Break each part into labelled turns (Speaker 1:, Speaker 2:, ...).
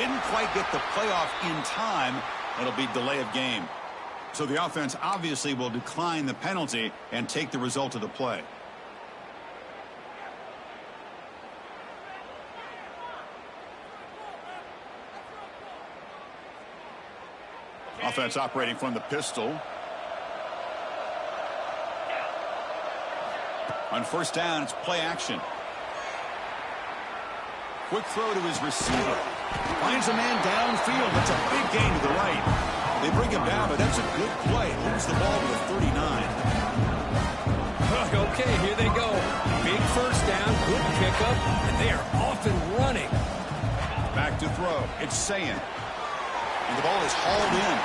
Speaker 1: didn't quite get the playoff in time. It'll be delay of game. So the offense obviously will decline the penalty and take the result of the play. Offense operating from the pistol. On first down, it's play action. Quick throw to his receiver. Finds a man downfield. That's a big gain to the right. They bring him down, but that's a good play. Moves the ball to the 39.
Speaker 2: Okay, here they go. Big first down, good pickup, and they are off and running.
Speaker 1: Back to throw. It's Sayin. And the ball is hauled in.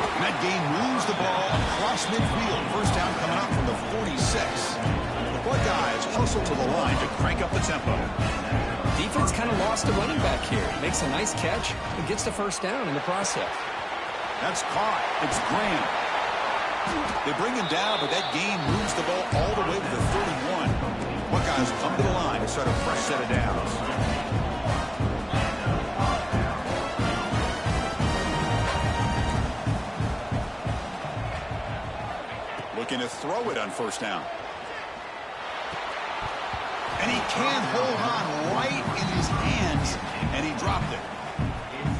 Speaker 1: And that gain moves the ball across midfield. First down coming up from the 46. The Buckeyes hustle to the line to crank up the tempo.
Speaker 2: Defense kind of lost the running back here. Makes a nice catch and gets the first down in the process.
Speaker 1: That's caught. It's Graham. They bring him down, but that gain moves the ball all the way to the 31. Buckeyes come to the line to start a fresh set of downs. Looking to throw it on first down. And he can't hold on right in his hands, and he dropped it.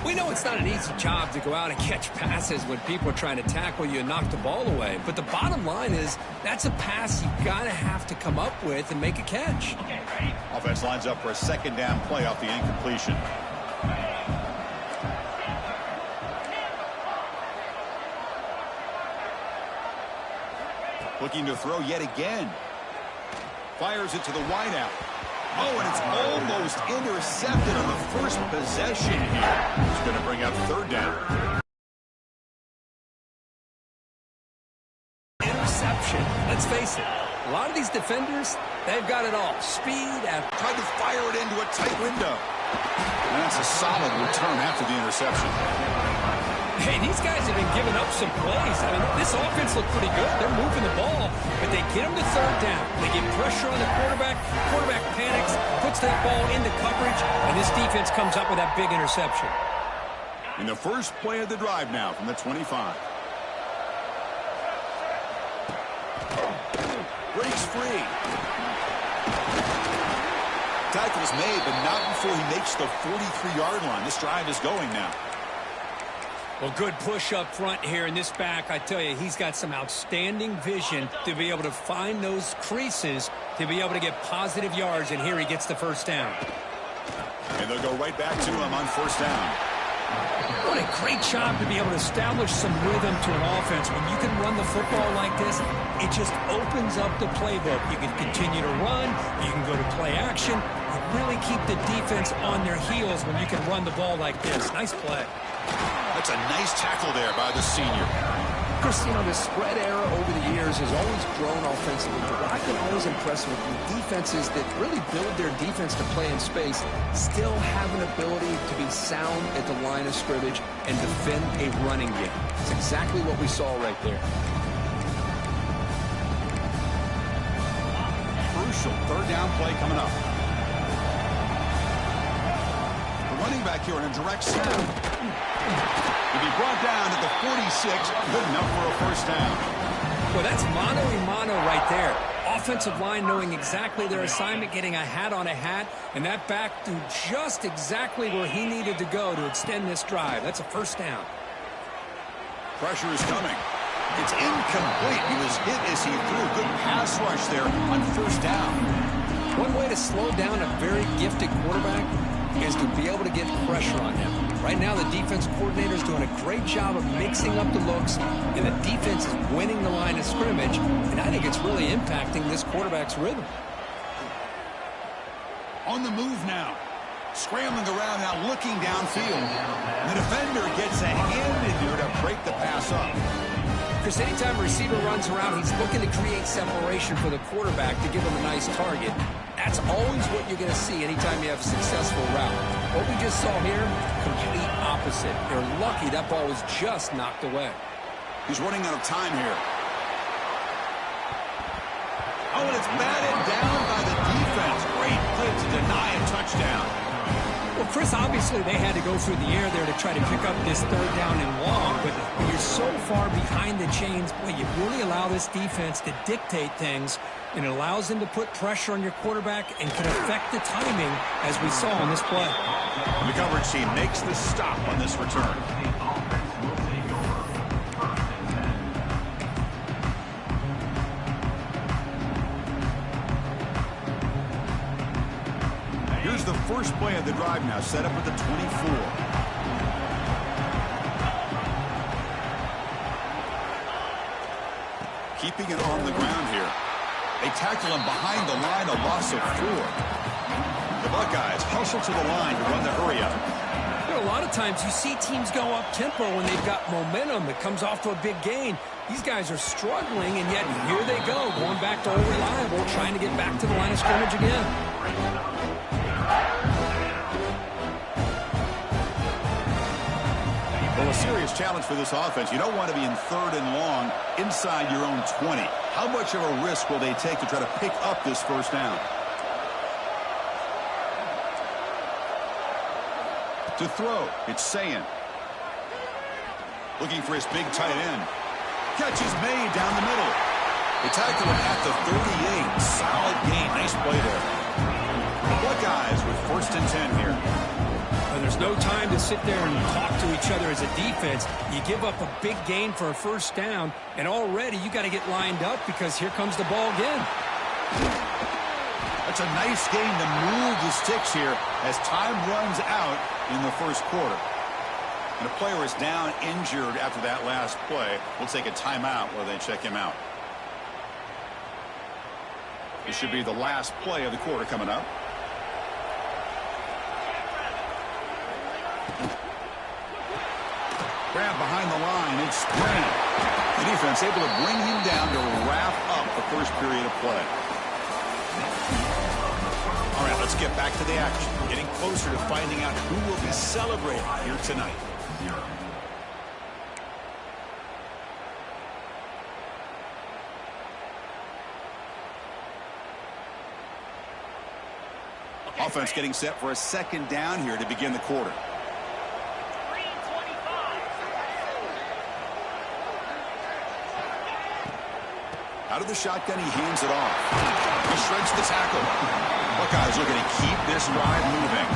Speaker 2: We know it's not an easy job to go out and catch passes when people are trying to tackle you and knock the ball away. But the bottom line is that's a pass you got to have to come up with and make a catch.
Speaker 1: Offense lines up for a second down play off the incompletion. Looking to throw yet again. Fires it to the wideout. Oh, and it's almost intercepted on the first possession here. It's going to bring up third down.
Speaker 2: Interception. Let's face it, a lot of these defenders, they've got it all. Speed and
Speaker 1: tried to fire it into a tight window. And that's a solid return after the interception.
Speaker 2: Hey, these guys have been giving up some plays. I mean, this offense looked pretty good. They're moving the ball, but they get them to third down. They get pressure on the quarterback. Quarterback panics, puts that ball into coverage, and this defense comes up with that big interception.
Speaker 1: In the first play of the drive now from the 25. Breaks free. Tackle's made, but not before he makes the 43-yard line. This drive is going now.
Speaker 2: Well, good push up front here in this back. I tell you, he's got some outstanding vision to be able to find those creases, to be able to get positive yards, and here he gets the first down.
Speaker 1: And they'll go right back to him on first down.
Speaker 2: What a great job to be able to establish some rhythm to an offense. When you can run the football like this, it just opens up the playbook. You can continue to run. You can go to play action. You really keep the defense on their heels when you can run the ball like this. Nice play.
Speaker 1: That's a nice tackle there by the senior.
Speaker 3: Chris, you know, the spread era over the years has always grown offensively. But what I've been always impressed with defenses that really build their defense to play in space still have an ability to be sound at the line of scrimmage and defend a running game. It's exactly what we saw right there.
Speaker 1: Crucial third down play coming up. The running back here in a direct snap. To be brought down at the 46, good enough for a first down.
Speaker 2: Well, that's mano-a-mano right there. Offensive line knowing exactly their assignment, getting a hat on a hat, and that back to just exactly where he needed to go to extend this drive. That's a first down.
Speaker 1: Pressure is coming. It's incomplete. He was hit as he threw a good pass rush there on first down.
Speaker 2: One way to slow down a very gifted quarterback is to be able to get pressure on him. Right now, the defense coordinator is doing a great job of mixing up the looks, and the defense is winning the line of scrimmage, and I think it's really impacting this quarterback's rhythm.
Speaker 1: On the move now. Scrambling around now, looking downfield. And the defender gets a hand in there to break the pass up.
Speaker 2: Chris, anytime a receiver runs around, he's looking to create separation for the quarterback to give him a nice target. That's always what you're going to see anytime you have a successful route. What we just saw here, complete opposite. They're lucky that ball was just knocked away.
Speaker 1: He's running out of time here. Oh, and it's batted down by the defense. Great play to deny a touchdown.
Speaker 2: Well, Chris, obviously they had to go through the air there to try to pick up this third down and long, but when you're so far behind the chains, boy, you really allow this defense to dictate things, and it allows them to put pressure on your quarterback and can affect the timing, as we saw on this play.
Speaker 1: The coverage team makes the stop on this return. Here's the first play of the drive now, set up at the 24. Keeping it on the ground here. They tackle him behind the line, a loss of 4. The Buckeyes hustle to the line to run the hurry-up.
Speaker 2: You know, a lot of times you see teams go up-tempo when they've got momentum that comes off to a big gain. These guys are struggling, and yet here they go, going back to old reliable, trying to get back to the line of scrimmage again.
Speaker 1: Well, a serious challenge for this offense. You don't want to be in 3rd and long inside your own 20. How much of a risk will they take to try to pick up this first down? To throw, it's Sayin. Looking for his big tight end. Catch is made down the middle. They tackle him at the 38. Solid gain. Nice play there. The Buckeyes with 1st and 10 here.
Speaker 2: There's no time to sit there and talk to each other as a defense. You give up a big gain for a first down, and already you got to get lined up because here comes the ball again.
Speaker 1: That's a nice gain to move the sticks here as time runs out in the first quarter. And a player is down injured after that last play. We'll take a timeout while they check him out. This should be the last play of the quarter coming up. Grab behind the line. It's Grant. The defense able to bring him down to wrap up the first period of play. All right, let's get back to the action. Getting closer to finding out who will be celebrating here tonight. Offense getting set for a 2nd down here to begin the quarter. Out of the shotgun, he hands it off. He shreds the tackle. Buckeyes looking to keep this ride moving.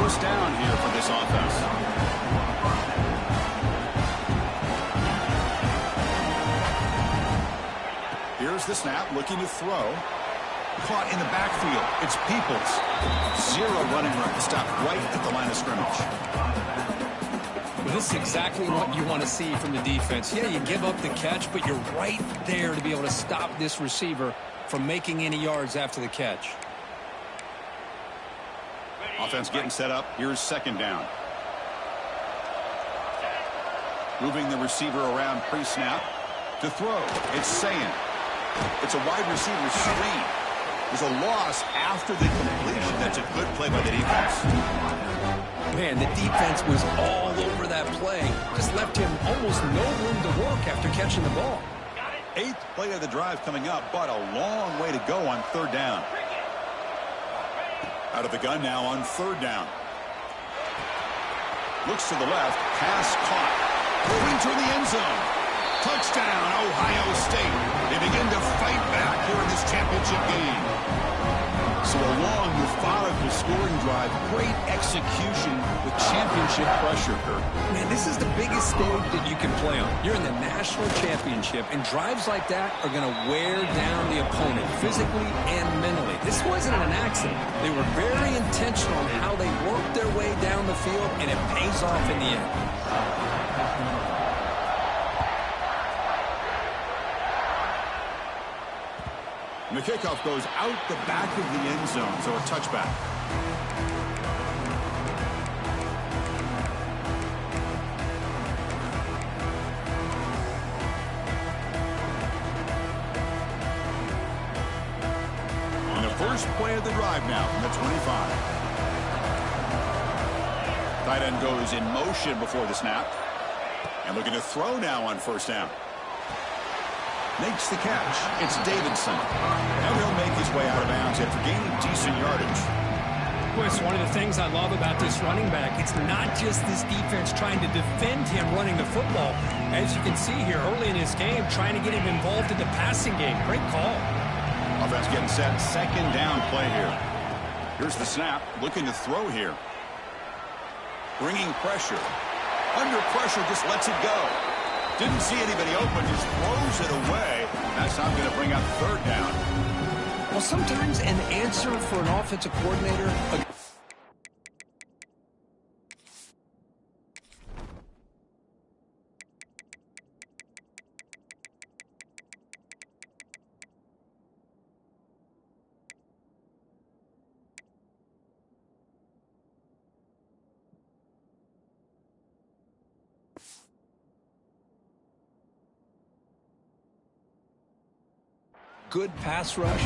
Speaker 1: First down here for this offense. Here's the snap, looking to throw. Caught in the backfield. It's Peoples. 0 running room. Stopped right at the line of scrimmage.
Speaker 2: Well, this is exactly what you want to see from the defense. Yeah, you give up the catch, but you're right there to be able to stop this receiver from making any yards after the catch.
Speaker 1: Offense getting set up. Here's 2nd down. Moving the receiver around pre-snap. To throw, it's Sayin. It's a wide receiver screen. There's a loss after the completion. That's a good play by the defense.
Speaker 2: Man, the defense was all over that play. Just left him almost no room to work after catching the ball.
Speaker 1: 8th play of the drive coming up, but a long way to go on 3rd down. Out of the gun now on 3rd down. Looks to the left. Pass caught. Moving to the end zone. Touchdown, Ohio State. They begin to fight back here in this championship game. So a long, methodical scoring drive. Great execution with championship pressure.
Speaker 2: Man, this is the biggest stage that you can play on. You're in the national championship, and drives like that are going to wear down the opponent physically and mentally. This wasn't an accident. They were very intentional on how they worked their way down the field, and it pays off in the end.
Speaker 1: And the kickoff goes out the back of the end zone, so a touchback. And the first play of the drive now from the 25. Tight end goes in motion before the snap. And looking to throw now on 1st down. Makes the catch. It's Davidson. Now he'll make his way out of bounds after gaining decent yardage.
Speaker 2: Well, it's one of the things I love about this running back. It's not just this defense trying to defend him running the football. As you can see here early in this game, trying to get him involved in the passing game. Great call.
Speaker 1: Offense getting set. Second down play here. Here's the snap. Looking to throw here. Bringing pressure. Under pressure, just lets it go. Didn't see anybody open, just throws it away. That's how I'm going to bring up third down.
Speaker 3: Well, sometimes an answer for an offensive coordinator. Good pass rush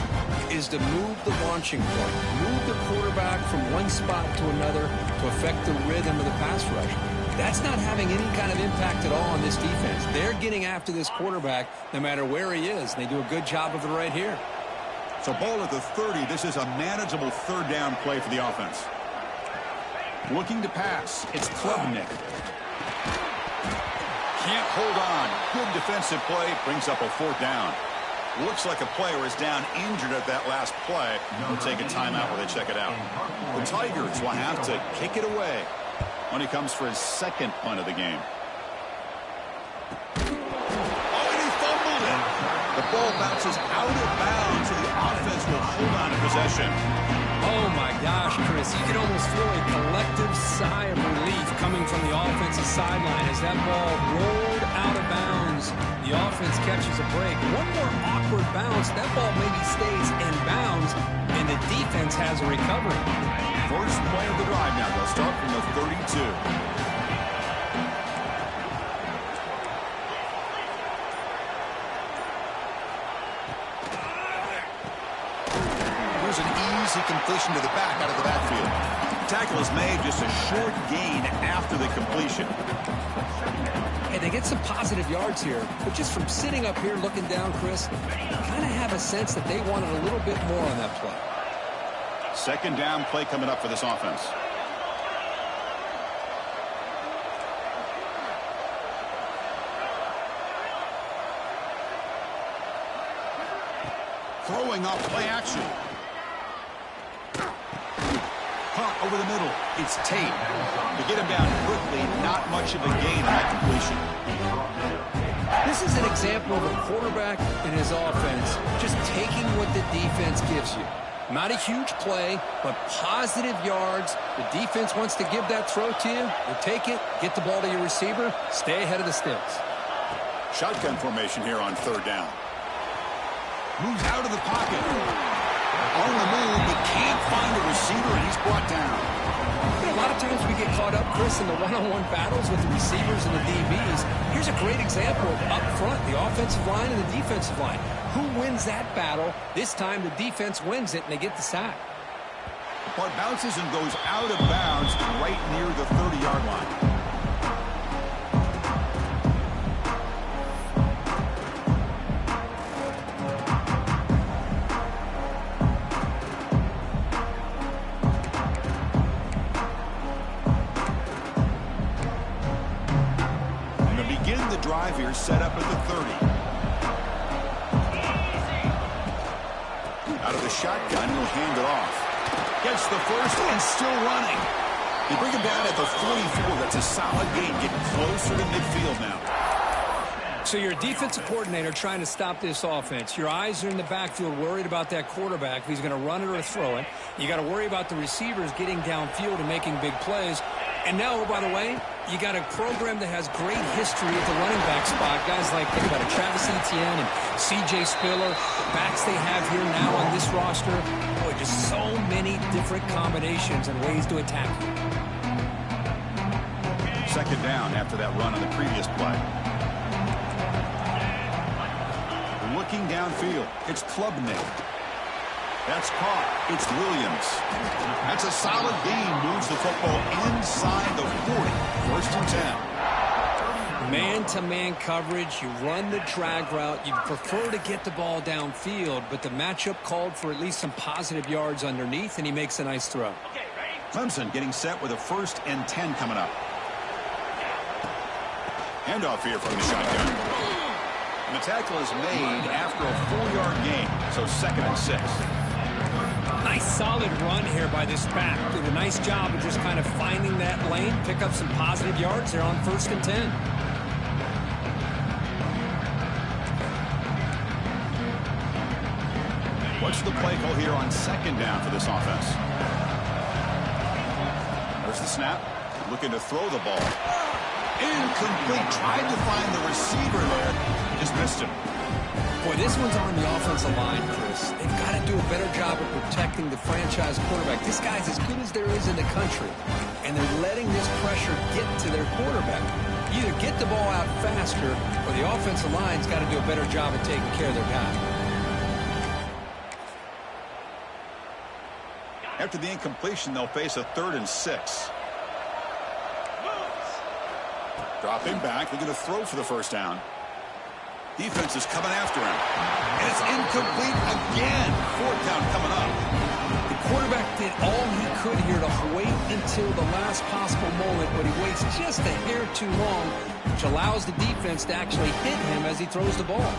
Speaker 3: is to move the launching point, move the quarterback from one spot to another to affect the rhythm of the pass rush. That's not having any kind of impact at all on this defense. They're getting after this quarterback no matter where he is, and they do a good job of it right here.
Speaker 1: So ball at the 30. This is a manageable third down play for the offense. Looking to pass. It's Klubnik. Can't hold on. Good defensive play. Brings up a fourth down. Looks like a player is down injured at that last play. We'll take a timeout while they check it out. The Tigers will have to kick it away when he comes for his second punt of the game. Oh, and he fumbled it. The ball bounces out of bounds, and the offense will hold on to possession.
Speaker 2: Oh, my gosh, Chris. You can almost feel a collective sigh of relief coming from the offensive sideline as that ball rolled out of bounds. The offense catches a break. One more awkward bounce. That ball maybe stays in bounds, and the defense has a recovery.
Speaker 1: First play of the drive now. They'll start from the 32. Here's an easy completion to the back out of the backfield. Tackle is made, just a short gain after the completion.
Speaker 3: Hey, they get some positive yards here, but just from sitting up here looking down, Chris, kind of have a sense that they wanted a little bit more on that play.
Speaker 1: Second down play coming up for this offense. Throwing off play action. Punt over the middle. It's Tate. To get him down quickly, not much of a gain on that completion.
Speaker 3: This is an example of a quarterback and his offense just taking what the defense gives you. Not a huge play, but positive yards. The defense wants to give that throw to you. You take it, get the ball to your receiver, stay ahead of the sticks.
Speaker 1: Shotgun formation here on third down. Moves out of the pocket. On the move, but can't find a receiver, and he's brought down.
Speaker 3: A lot of times we get caught up, Chris, in the one-on-one battles with the receivers and the DBs. Here's a great example of up front, the offensive line and the defensive line. Who wins that battle? This time the defense wins it, and they get the sack.
Speaker 1: The punt bounces and goes out of bounds right near the 30-yard line. Drive here set up at the 30. Out of the shotgun, he'll hand it off. Gets the first and still running. They bring him down at the 44. That's a solid gain, getting closer to midfield now.
Speaker 2: So you're a defensive coordinator trying to stop this offense. Your eyes are in the backfield worried about that quarterback who's going to run it or throw it. You got to worry about the receivers getting downfield and making big plays. And now, oh, by the way, you got a program that has great history at the running back spot. Guys like, think about it, Travis Etienne and C.J. Spiller, the backs they have here now on this roster. Boy, just so many different combinations and ways to attack you.
Speaker 1: Second down after that run on the previous play. Looking downfield, it's Klubnik. That's caught. It's Williams. That's a solid gain. Moves the football inside the 40. First and 10.
Speaker 2: Man-to-man coverage. You run the drag route. You prefer to get the ball downfield, but the matchup called for at least some positive yards underneath, and he makes a nice throw.
Speaker 1: Clemson getting set with a 1st and 10 coming up. Handoff here from the shotgun. And the tackle is made after a 4-yard gain, so 2nd and 6.
Speaker 2: Nice solid run here by this back. Did a nice job of just kind of finding that lane, pick up some positive yards there on 1st and 10.
Speaker 1: What's the play call here on 2nd down for this offense? There's the snap. Looking to throw the ball. Incomplete. Tried to find the receiver there. Just missed him.
Speaker 2: Boy, this one's on the offensive line, Chris. They've got to do a better job of protecting the franchise quarterback. This guy's as good as there is in the country, and they're letting this pressure get to their quarterback. Either get the ball out faster, or the offensive line's got to do a better job of taking care of their guy.
Speaker 1: After the incompletion, they'll face a 3rd and 6. Dropping back, looking to throw for the 1st down. Defense is coming after him. And it's incomplete again. 4th down coming up.
Speaker 2: The quarterback did all he could here to wait until the last possible moment, but he waits just a hair too long, which allows the defense to actually hit him as he throws the ball.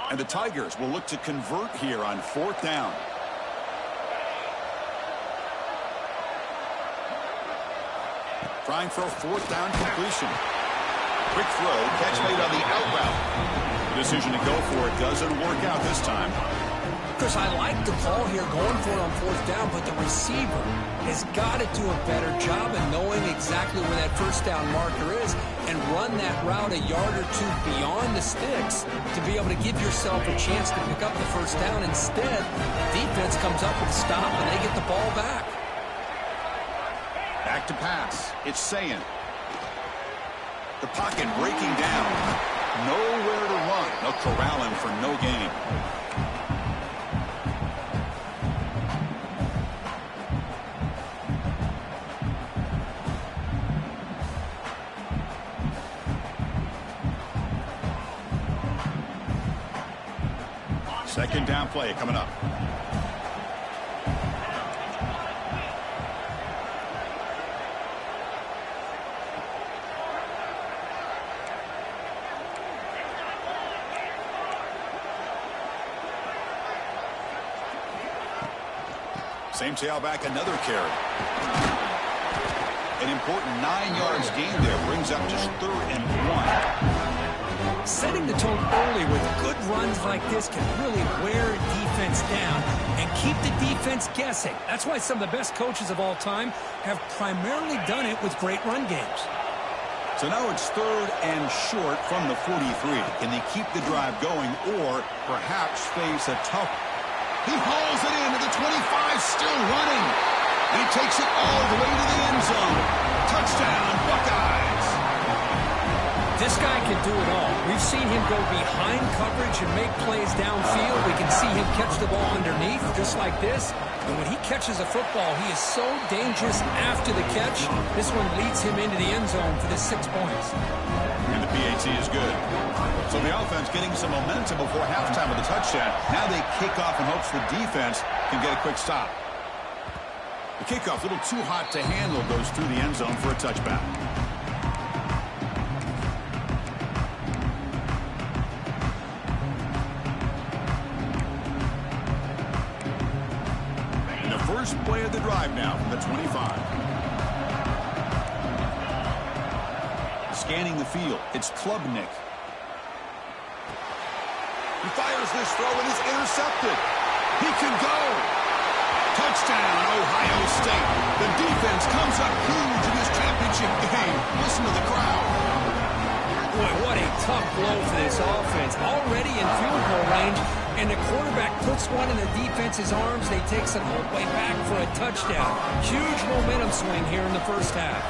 Speaker 1: And the Tigers will look to convert here on 4th down. Trying for a 4th down completion. Quick throw, catch made on the out route. The decision to go for it doesn't work out this time.
Speaker 2: Chris, I like the call here going for it on 4th down, but the receiver has got to do a better job of knowing exactly where that 1st down marker is and run that route a yard or 2 beyond the sticks to be able to give yourself a chance to pick up the 1st down. Instead, defense comes up with a stop and they get the ball back.
Speaker 1: Back to pass. It's Sayin. The pocket breaking down. Nowhere to run. They'll corral him for no gain. Second down play coming up. Same tailback, another carry. An important 9 yards gain there brings up just 3rd and 1.
Speaker 2: Setting the tone early with good runs like this can really wear a defense down and keep the defense guessing. That's why some of the best coaches of all time have primarily done it with great run games.
Speaker 1: So now it's 3rd and short from the 43. Can they keep the drive going or perhaps face a tough... He hauls it into the 25, still running. And he takes it all the way to the end zone. Touchdown, Buckeyes.
Speaker 2: This guy can do it all. We've seen him go behind coverage and make plays downfield. We can see him catch the ball underneath, just like this. And when he catches a football, he is so dangerous after the catch. This one leads him into the end zone for the 6 points.
Speaker 1: And the PAT is good. So the offense getting some momentum before halftime with a touchdown. Now they kick off in hopes the defense can get a quick stop. The kickoff, a little too hot to handle, goes through the end zone for a touchback. And the first play of the drive now from the 25. Scanning the field, it's Klubnik. He fires this throw and is intercepted. He can go. Touchdown, Ohio State. The defense comes up huge in this championship game. Listen to the crowd.
Speaker 2: Boy, what a tough blow for this offense. Already in field goal range, and the quarterback puts one in the defense's arms. They take some whole way back for a touchdown. Huge momentum swing here in the first half.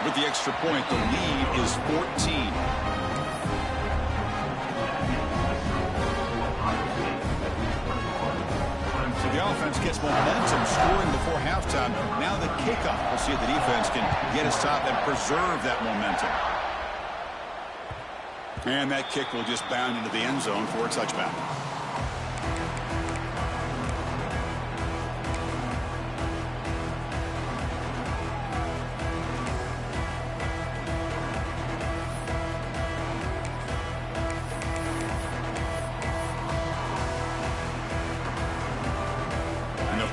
Speaker 1: With the extra point, the lead is 14. The offense gets momentum scoring before halftime. Now the kickoff. We'll see if the defense can get a stop and preserve that momentum. And that kick will just bound into the end zone for a touchback.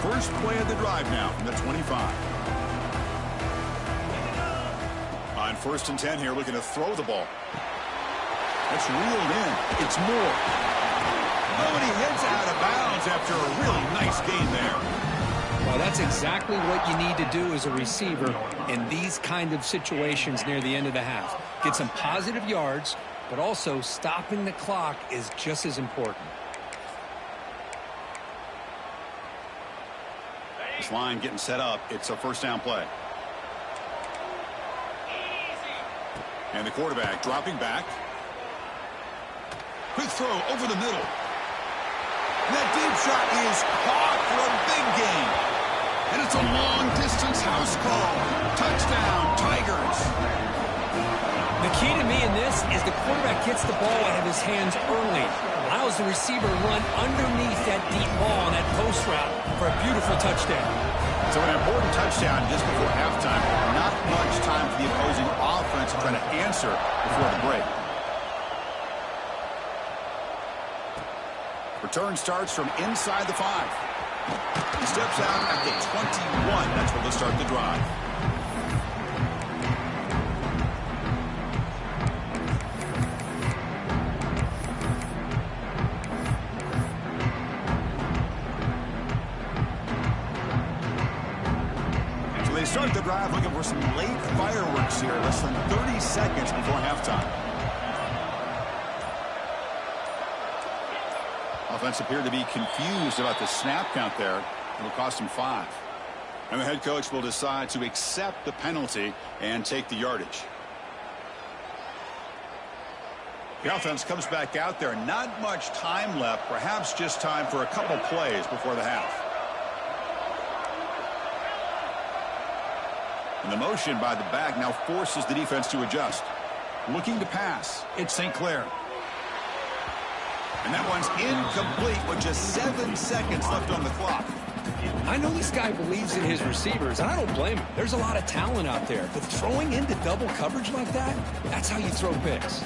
Speaker 1: First play of the drive now from the 25. On 1st and 10 here, looking to throw the ball. That's reeled in. It's Moore. Oh, and he heads out of bounds after a really nice gain there.
Speaker 2: Well, that's exactly what you need to do as a receiver in these kind of situations near the end of the half. Get some positive yards, but also stopping the clock is just as important.
Speaker 1: This line getting set up. It's a first down play. And the quarterback dropping back. Quick throw over the middle. And that deep shot is caught for a big gain. And it's a long-distance house call. Touchdown, Tigers.
Speaker 2: The key to me in this is the quarterback gets the ball out of his hands early. Allows the receiver to run underneath that deep ball on that post route for a beautiful touchdown.
Speaker 1: So an important touchdown just before halftime. Not much time for the opposing offense to try to answer before the break. Return starts from inside the 5. He steps out at the 21. That's where they'll start the drive. They start the drive looking for some late fireworks here, less than 30 seconds before halftime. Offense appeared to be confused about the snap count there. It'll cost him 5. And the head coach will decide to accept the penalty and take the yardage. The offense comes back out there. Not much time left, perhaps just time for a couple plays before the half. And the motion by the back now forces the defense to adjust. Looking to pass. It's St. Clair. And that one's incomplete with just 7 seconds left on the clock.
Speaker 2: I know this guy believes in his receivers, and I don't blame him. There's a lot of talent out there. But throwing into double coverage like that, that's how you throw picks.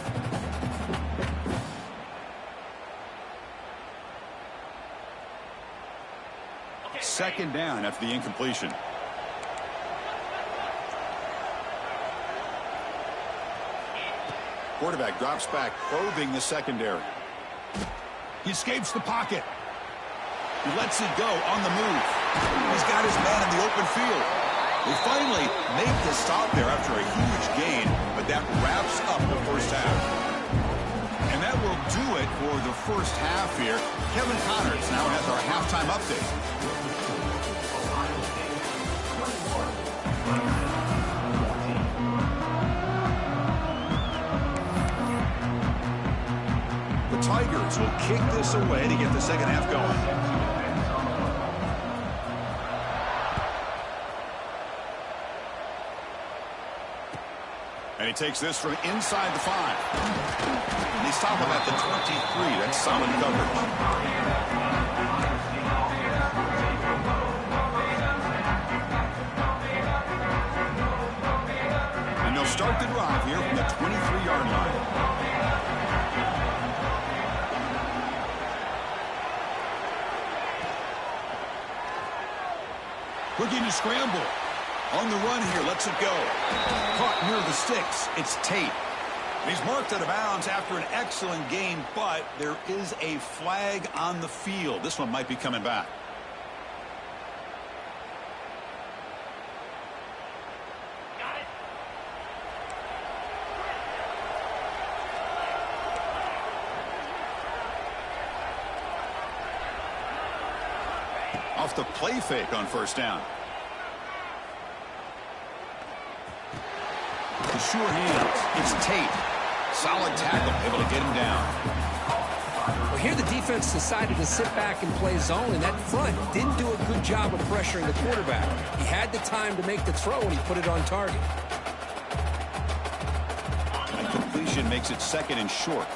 Speaker 1: Second down after the incompletion. Quarterback drops back, probing the secondary. He escapes the pocket. He lets it go on the move. He's got his man in the open field. They finally make the stop there after a huge gain, but that wraps up the first half. And that will do it for the first half here. Kevin Connors now has our halftime update. Tigers will kick this away to get the second half going. And he takes this from inside the 5. And they stop him at the 23. That's solid coverage. And they'll start the drive here from the 23-yard line. Looking to scramble. On the run here, lets it go. Caught near the sticks. It's Tate. He's marked out of bounds after an excellent game, but there is a flag on the field. This one might be coming back. Off the play fake on first down. The sure hands. It's Tate. Solid tackle, able to get him down.
Speaker 2: Well,
Speaker 3: here the defense decided to sit back and play zone, and that front didn't do a good job of pressuring the quarterback. He had the time to make the throw, and he put it on target.
Speaker 1: And completion makes it 2nd and short.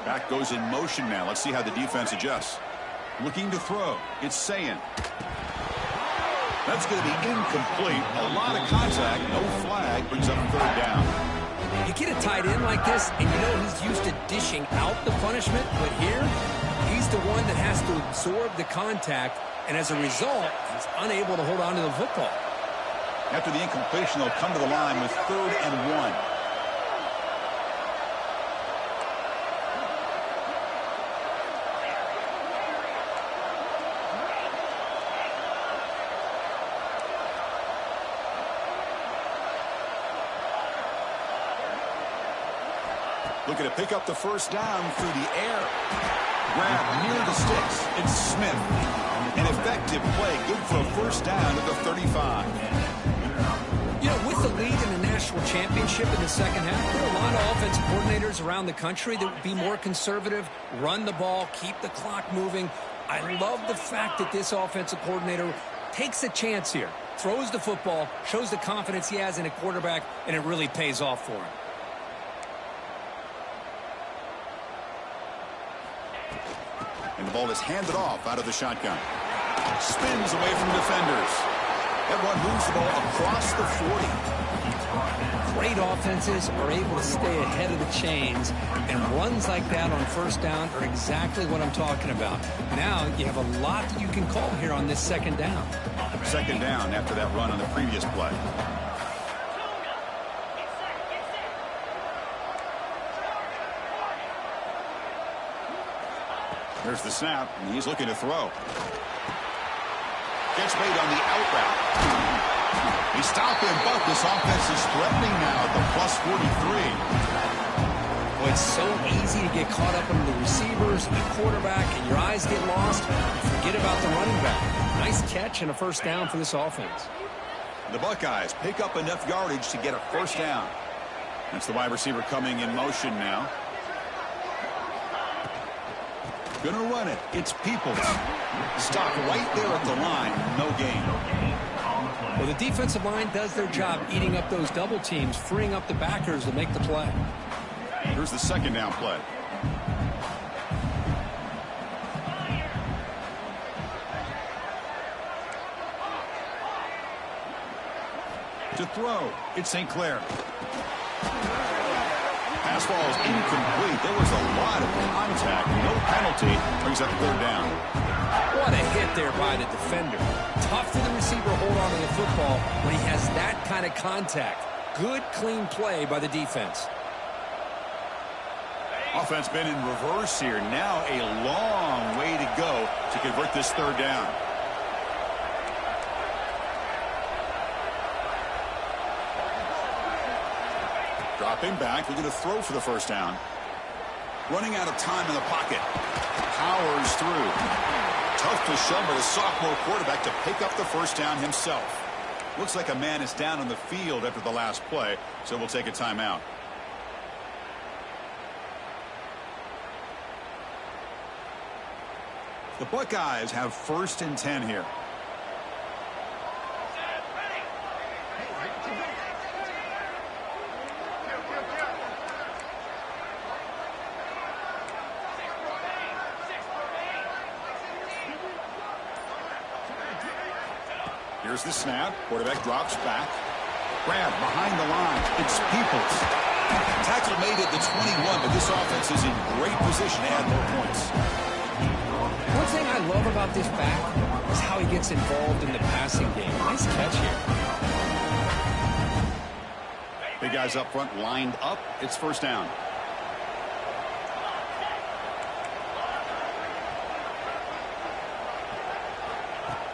Speaker 1: Back goes in motion now. Let's see how the defense adjusts. Looking to throw. It's Sayin. That's going to be incomplete. A lot of contact. No flag. Brings up 3rd down.
Speaker 3: You get a tight end like this, and you know he's used to dishing out the punishment, but here, he's the one that has to absorb the contact, and as a result, he's unable to hold on to the football.
Speaker 1: After the incompletion, they'll come to the line with 3rd and 1. Looking to pick up the 1st down through the air. Grab near the sticks. It's Smith. An effective play. Good for a 1st down at the 35.
Speaker 3: You know, with the lead in the national championship in the 2nd half, there are a lot of offensive coordinators around the country that would be more conservative, run the ball, keep the clock moving. I love the fact that this offensive coordinator takes a chance here, throws the football, shows the confidence he has in a quarterback, and it really pays off for him.
Speaker 1: And the ball is handed off out of the shotgun. Spins away from defenders. That one moves the ball across the 40.
Speaker 3: Great offenses are able to stay ahead of the chains, and runs like that on 1st down are exactly what I'm talking about. Now you have a lot that you can call here on this 2nd down.
Speaker 1: 2nd down after that run on the previous play. There's the snap, and he's looking to throw. Gets made on the out route. He stopped him, but this offense is threatening now at the +43.
Speaker 3: Well, it's so easy to get caught up in the receivers and the quarterback, and your eyes get lost. Forget about the running back. Nice catch and a 1st down for this offense.
Speaker 1: The Buckeyes pick up enough yardage to get a 1st down. That's the wide receiver coming in motion now. Gonna run it. It's Peoples. Stopped right there at the line. No gain.
Speaker 3: Well, the defensive line does their job eating up those double teams, freeing up the backers to make the play.
Speaker 1: Here's the 2nd down play. To throw. It's St. Clair. Pass ball is incomplete. There was a lot of contact. No penalty. Brings up 3rd down.
Speaker 3: What a hit there by the defender. Tough for the receiver to hold on to the football when he has that kind of contact. Good, clean play by the defense.
Speaker 1: Offense been in reverse here. Now a long way to go to convert this 3rd down. Dropping back, looking to throw for the 1st down. Running out of time in the pocket. Powers through. Tough to show by the sophomore quarterback to pick up the 1st down himself. Looks like a man is down on the field after the last play, so we'll take a timeout. The Buckeyes have 1st and 10 here. Here's the snap. Quarterback drops back. Grab behind the line. It's Peoples. Tackle made at the 21, but this offense is in great position to add more points.
Speaker 3: One thing I love about this back is how he gets involved in the passing game. Nice catch here.
Speaker 1: Big guys up front lined up. It's 1st down.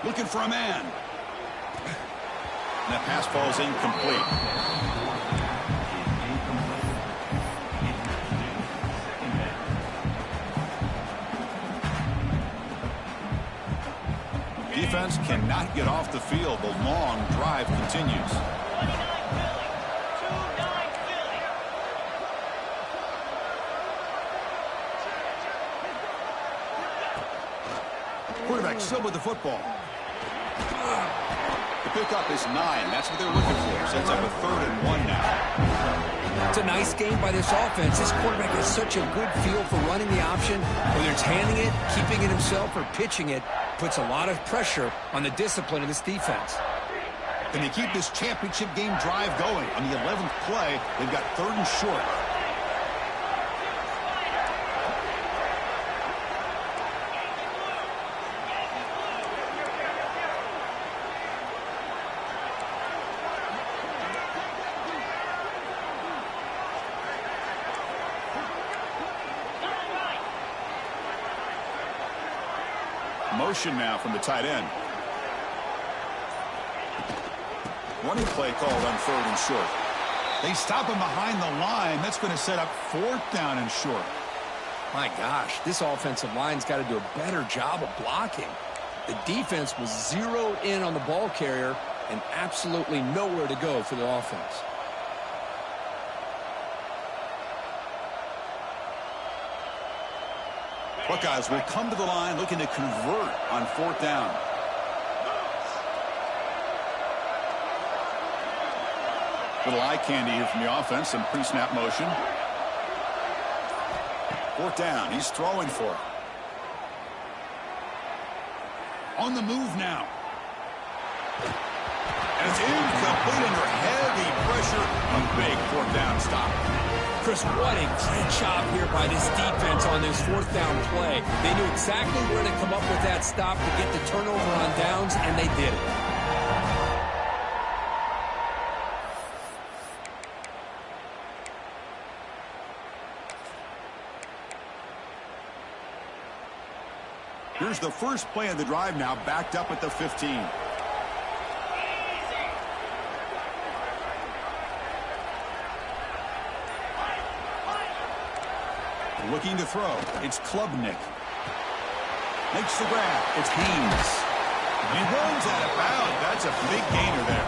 Speaker 1: Looking for a man. And that pass falls incomplete. defense cannot get off the field. The long drive continues. Quarterback still with the football. The pickup is 9. That's what they're looking for. Sets up a 3rd and 1 now.
Speaker 3: It's a nice game by this offense. This quarterback has such a good feel for running the option. Whether it's handing it, keeping it himself, or pitching it, puts a lot of pressure on the discipline of this defense.
Speaker 1: Can they keep this championship game drive going? On the 11th play, they've got 3rd and short. Motion now from the tight end. Running play called on 3rd and short. They stop him behind the line. That's going to set up 4th down and short.
Speaker 3: My gosh, this offensive line's got to do a better job of blocking. The defense was zeroed in on the ball carrier and absolutely nowhere to go for the offense.
Speaker 1: Buckeyes will come to the line looking to convert on 4th down. Little eye candy here from the offense. Some pre-snap motion. 4th down. He's throwing for it. On the move now. And it's incomplete under heavy pressure. A big 4th down stop.
Speaker 2: Chris, what a great job here by this defense on this 4th down play. They knew exactly where to come up with that stop to get the turnover on downs, and they did it.
Speaker 1: Here's the first play of the drive now, backed up at the 15. Looking to throw. It's Klubnik. Makes the grab. It's Haynes. And he runs out of bounds. That's a big gainer there.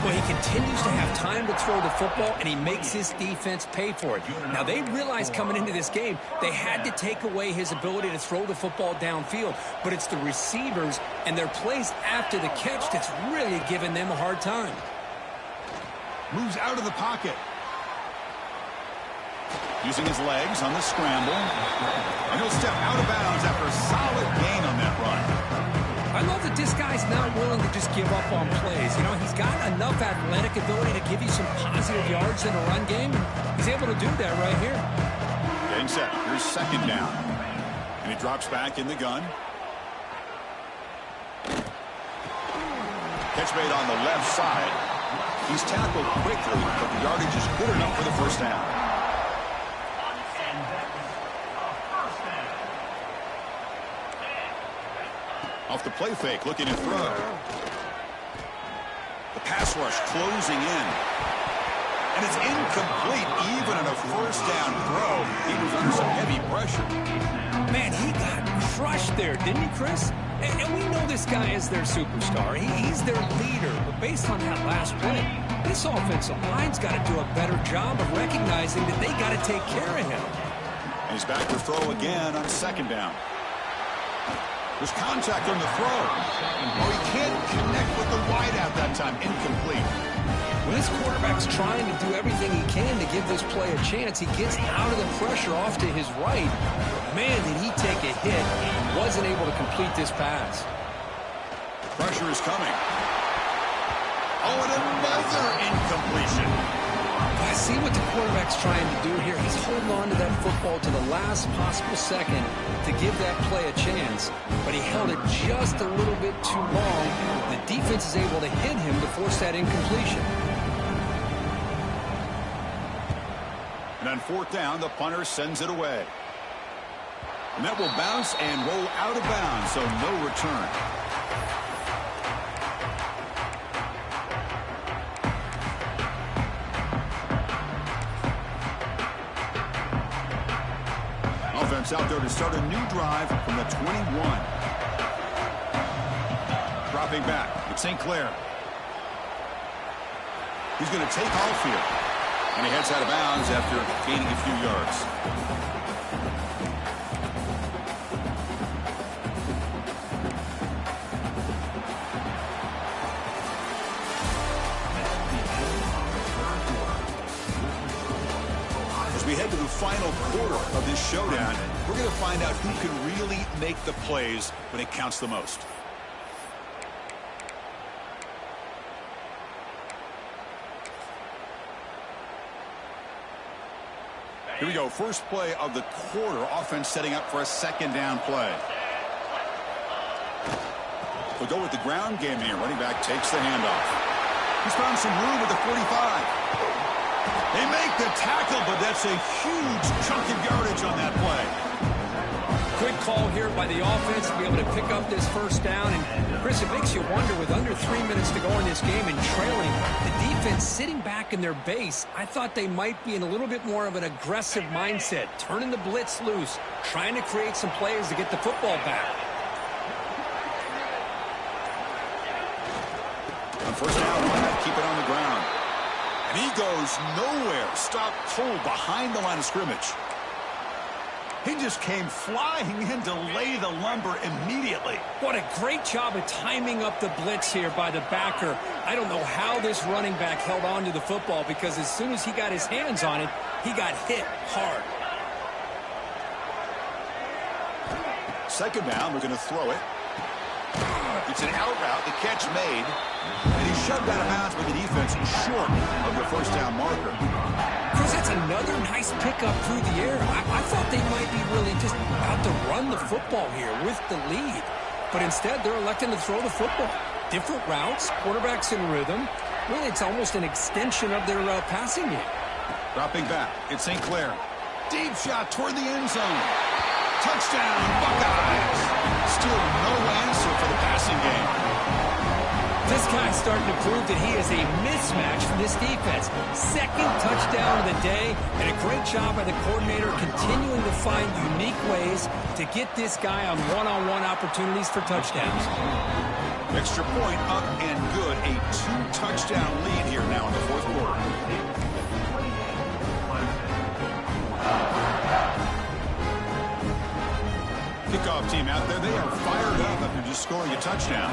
Speaker 2: Well, he continues to have time to throw the football, and he makes his defense pay for it. Now, they realized coming into this game they had to take away his ability to throw the football downfield, but it's the receivers and their plays after the catch that's really giving them a hard time.
Speaker 1: Moves out of the pocket. Using his legs on the scramble. And he'll step out of bounds after a solid gain on that run.
Speaker 2: I love that this guy's not willing to just give up on plays. You know, he's got enough athletic ability to give you some positive yards in a run game. He's able to do that right here.
Speaker 1: Getting set. Here's 2nd down. And he drops back in the gun. Catch made on the left side. He's tackled quickly, but the yardage is good enough for the 1st down. Off the play fake, looking to throw. The pass rush closing in. And it's incomplete, even on a 1st down throw. He was under some heavy pressure.
Speaker 2: Man, he got crushed there, didn't he, Chris? And we know this guy is their superstar. He's their leader. But based on that last play, this offensive line's got to do a better job of recognizing that they got to take care of him.
Speaker 1: And he's back to throw again on 2nd down. There's contact on the throw. Oh, he can't connect with the wideout that time. Incomplete.
Speaker 3: When this quarterback's trying to do everything he can to give this play a chance, he gets out of the pressure off to his right. Man, did he take a hit and wasn't able to complete this pass.
Speaker 1: Pressure is coming. Oh, and another incompletion.
Speaker 3: I see what the quarterback's trying to do here. He's holding on to that football to the last possible second to give that play a chance, but he held it just a little bit too long. The defense is able to hit him to force that incompletion.
Speaker 1: And on 4th down, the punter sends it away. And that will bounce and roll out of bounds, so no return. Offense out there to start a new drive from the 21. Dropping back. It's St. Clair. He's going to take off here. And he heads out of bounds after gaining a few yards. As we head to the final quarter of this showdown, we're going to find out who can really make the plays when it counts the most. Here we go. First play of the quarter. Offense setting up for a second down play. They'll go with the ground game here. Running back takes the handoff. He's found some room at the 45. They make the tackle, but that's a huge chunk of yardage on that play.
Speaker 2: Quick call here by the offense to be able to pick up this first down. And, Chris, it makes you wonder, with under 3 minutes to go in this game and trailing, the defense sitting back in their base, I thought they might be in a little bit more of an aggressive mindset, turning the blitz loose, trying to create some plays to get the football back.
Speaker 1: On first down, keep it on the ground. And he goes nowhere. Stopped cold behind the line of scrimmage. He just came flying in to lay the lumber immediately.
Speaker 2: What a great job of timing up the blitz here by the backer. I don't know how this running back held on to the football, because as soon as he got his hands on it, he got hit hard.
Speaker 1: Second down, we're going to throw it. It's an out route, the catch made, and he's shoved out of bounds by the defense short of the first down marker.
Speaker 2: Chris, that's another nice pickup through the air. I thought they might be really just about to run the football here with the lead, but instead they're electing to throw the football. Different routes, quarterbacks in rhythm. Really, it's almost an extension of their passing game.
Speaker 1: Dropping back, it's St. Clair. Deep shot toward the end zone. Touchdown, Buckeyes. Still no answer for the passing game.
Speaker 2: This guy's starting to prove that he is a mismatch for this defense. Second touchdown of the day, and a great job by the coordinator continuing to find unique ways to get this guy on one-on-one opportunities for touchdowns.
Speaker 1: Extra point up and good. A 2-touchdown lead here now in the fourth quarter. Kickoff team out there. They are fired up after just scoring a touchdown.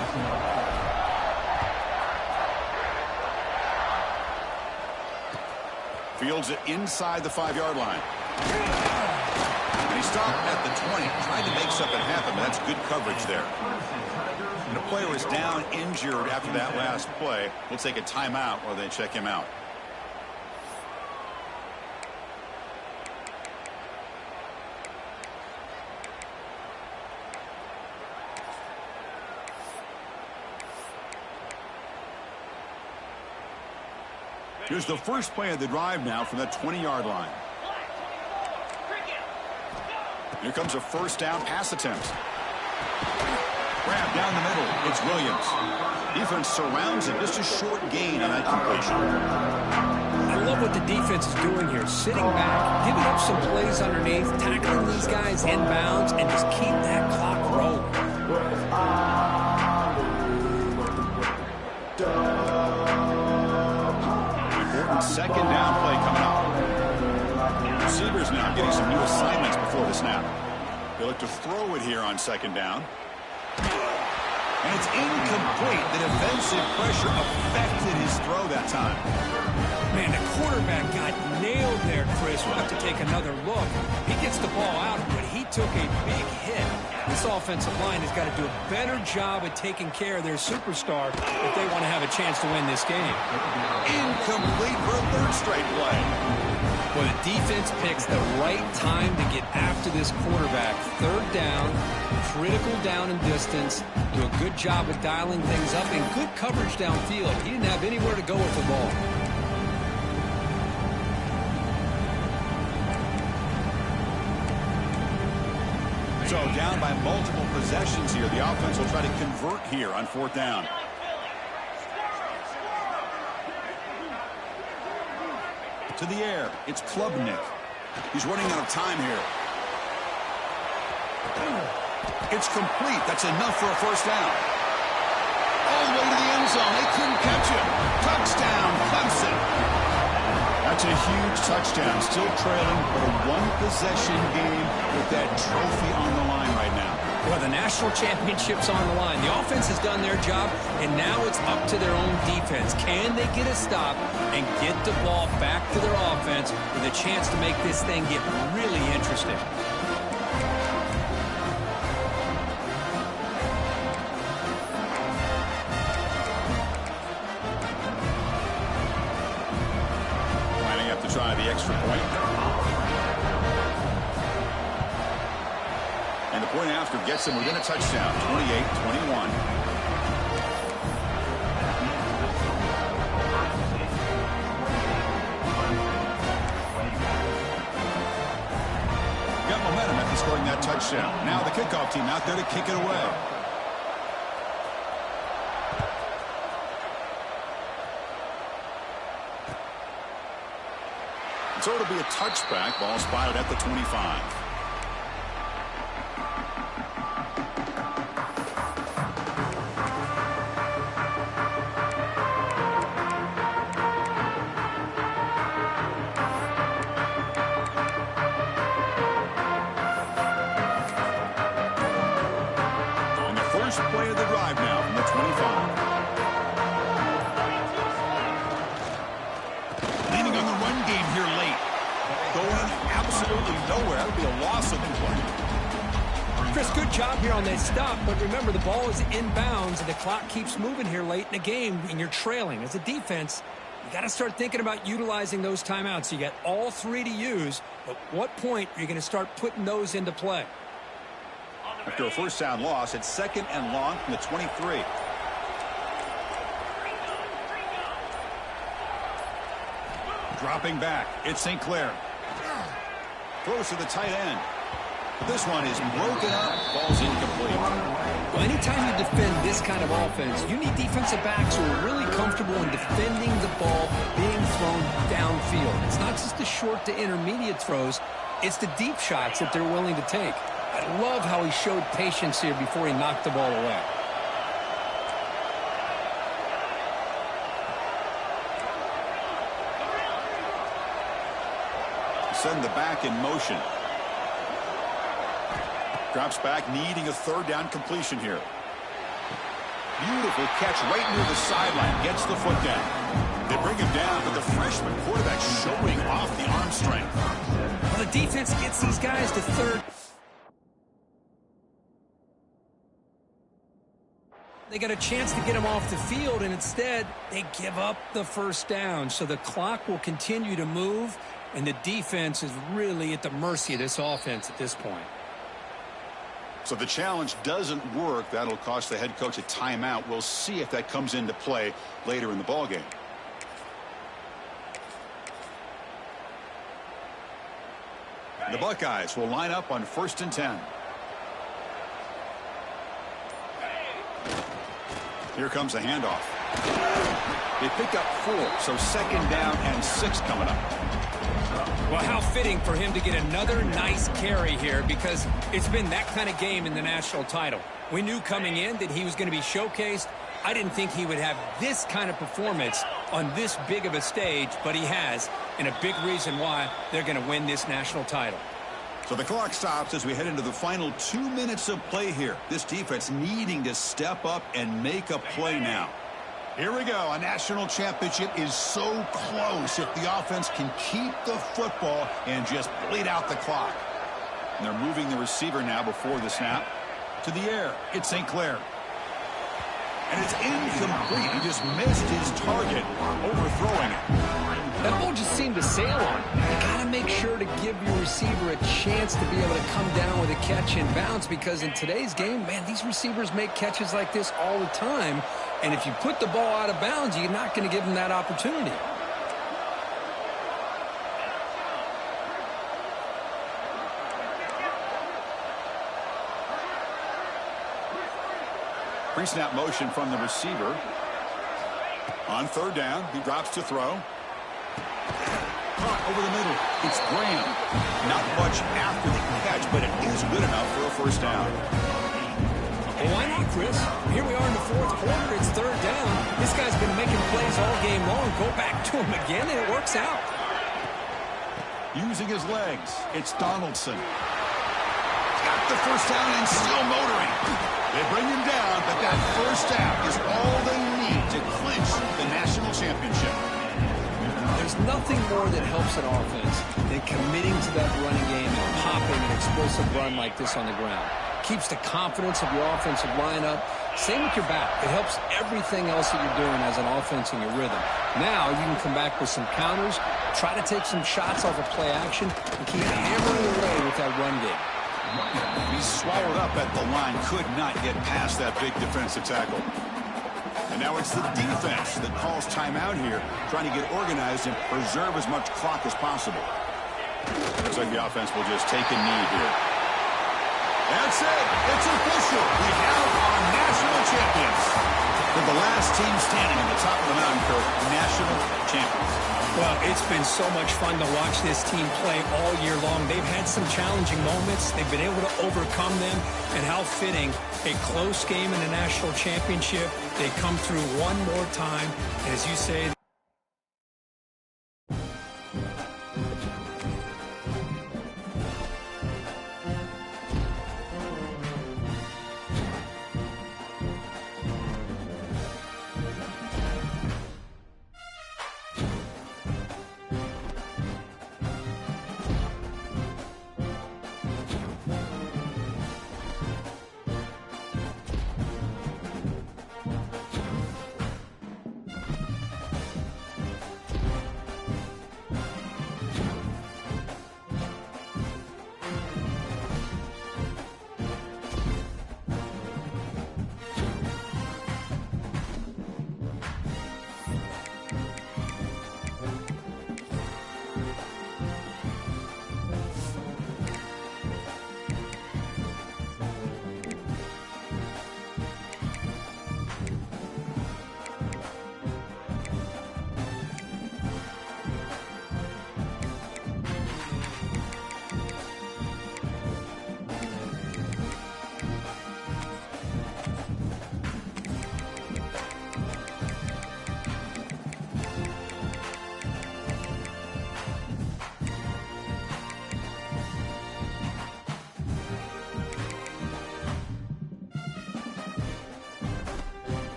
Speaker 1: Fields it inside the 5-yard line. And he stopped at the 20. Tried to make something happen, but that's good coverage there. And a player is down injured after that last play. We'll take a timeout while they check him out. Here's the first play of the drive now from that 20-yard line. Here comes a first down pass attempt. Grab down the middle. It's Williams. Defense surrounds him. Just a short gain on that completion.
Speaker 2: I love what the defense is doing here. Sitting back, giving up some plays underneath, tackling these guys inbounds, and just keep that clock rolling.
Speaker 1: Second down play coming up. Receivers now getting some new assignments before the snap. They look to throw it here on second down. And it's incomplete. The defensive pressure affected his throw that time.
Speaker 2: Man, the quarterback got nailed there, Chris. We'll have to take another look. He gets the ball out, but he took a big hit. This offensive line has got to do a better job at taking care of their superstar if they want to have a chance to win this game.
Speaker 1: Incomplete for a third straight play.
Speaker 2: Well, the defense picks the right time to get after this quarterback. Third down, critical down and distance. Do a good job of dialing things up, and good coverage downfield. He didn't have anywhere to go with the ball.
Speaker 1: So down by multiple possessions here. The offense will try to convert here on fourth down. To the air, it's Klubnik. He's running out of time here. It's complete. That's enough for a first down. all the way to the end zone. They couldn't catch him. Touchdown, Clemson. That's a huge touchdown. Still trailing, but a one-possession game with that trophy on the line right now.
Speaker 2: Well, the national championship's on the line. The offense has done their job, and now it's up to their own defense. Can they get a stop and get the ball back to their offense with a chance to make this thing get really interesting?
Speaker 1: Lining up to try the extra point. And the point after gets them within a touchdown, 28-21. Got momentum after scoring that touchdown. Now the kickoff team out there to kick it away. So it'll be a touchback. Ball spotted at the 25. Play of the drive now from the 25. Leaning on the run game here late. Going absolutely nowhere. That would be a loss of the play.
Speaker 2: Chris, good job here on that stop, but remember the ball is inbounds and the clock keeps moving here late in the game and you're trailing. As a defense, you got to start thinking about utilizing those timeouts. You got all three to use, but what point are you going to start putting those into play?
Speaker 1: After a first down loss, it's 2nd and long from the 23. Dropping back, it's St. Clair. Throws to the tight end. This one is broken up, ball's incomplete.
Speaker 2: Well, anytime you defend this kind of offense, you need defensive backs who are really comfortable in defending the ball being thrown downfield. It's not just the short to intermediate throws, it's the deep shots that they're willing to take. I love how he showed patience here before he knocked the ball away.
Speaker 1: Send the back in motion. Drops back, needing a third down completion here. Beautiful catch right near the sideline. Gets the foot down. They bring him down, but the freshman quarterback showing off the arm strength.
Speaker 2: Well, the defense gets these guys to third. They got a chance to get him off the field, and instead they give up the first down. So the clock will continue to move, and the defense is really at the mercy of this offense at this point.
Speaker 1: So the challenge doesn't work. That'll cost the head coach a timeout. We'll see if that comes into play later in the ballgame. The Buckeyes will line up on 1st and 10. Here comes the handoff. They pick up 4, so 2nd down and 6 coming up.
Speaker 2: Well, how fitting for him to get another nice carry here, because it's been that kind of game in the national title. We knew coming in that he was going to be showcased. I didn't think he would have this kind of performance on this big of a stage, but he has, and a big reason why they're going to win this national title.
Speaker 1: So the clock stops as we head into the final 2 minutes of play here. This defense needing to step up and make a play now. Here we go. A national championship is so close if the offense can keep the football and just bleed out the clock. And they're moving the receiver now before the snap. To the air, it's St. Clair. And it's incomplete. He just missed his target, overthrowing it.
Speaker 3: That ball just seemed to sail on. You got to make sure to give your receiver a chance to be able to come down with a catch and bounce, because in today's game, man, these receivers make catches like this all the time. And if you put the ball out of bounds, you're not going to give them that opportunity.
Speaker 1: Pre-snap motion from the receiver. On 3rd down, he drops to throw. Caught over the middle. It's Graham. Not much after the catch, but it is good enough for a first down.
Speaker 2: Well, why not, Chris? Here we are in the fourth quarter. It's third down. This guy's been making plays all game long. Go back to him again, and it works out.
Speaker 1: Using his legs, it's Donaldson. Got the first down and still motoring. They bring him down, but that first down is all they need to clinch the national championship.
Speaker 3: There's nothing more that helps an offense than committing to that running game and popping an explosive run like this on the ground. Keeps the confidence of your offensive lineup. Same with your back. It helps everything else that you're doing as an offense in your rhythm. Now you can come back with some counters, try to take some shots off of play action, and keep hammering away with that run game.
Speaker 1: He's swallowed up at the line, could not get past that big defensive tackle. And now it's the defense that calls timeout here, trying to get organized and preserve as much clock as possible. Looks like the offense will just take a knee here. That's it. It's official. We have our national champions. They're the last team standing at the top of the mountain, Kirk. National champions.
Speaker 2: Well, it's been so much fun to watch this team play all year long. They've had some challenging moments. They've been able to overcome them. And how fitting, a close game in a national championship. They come through one more time. And as you say...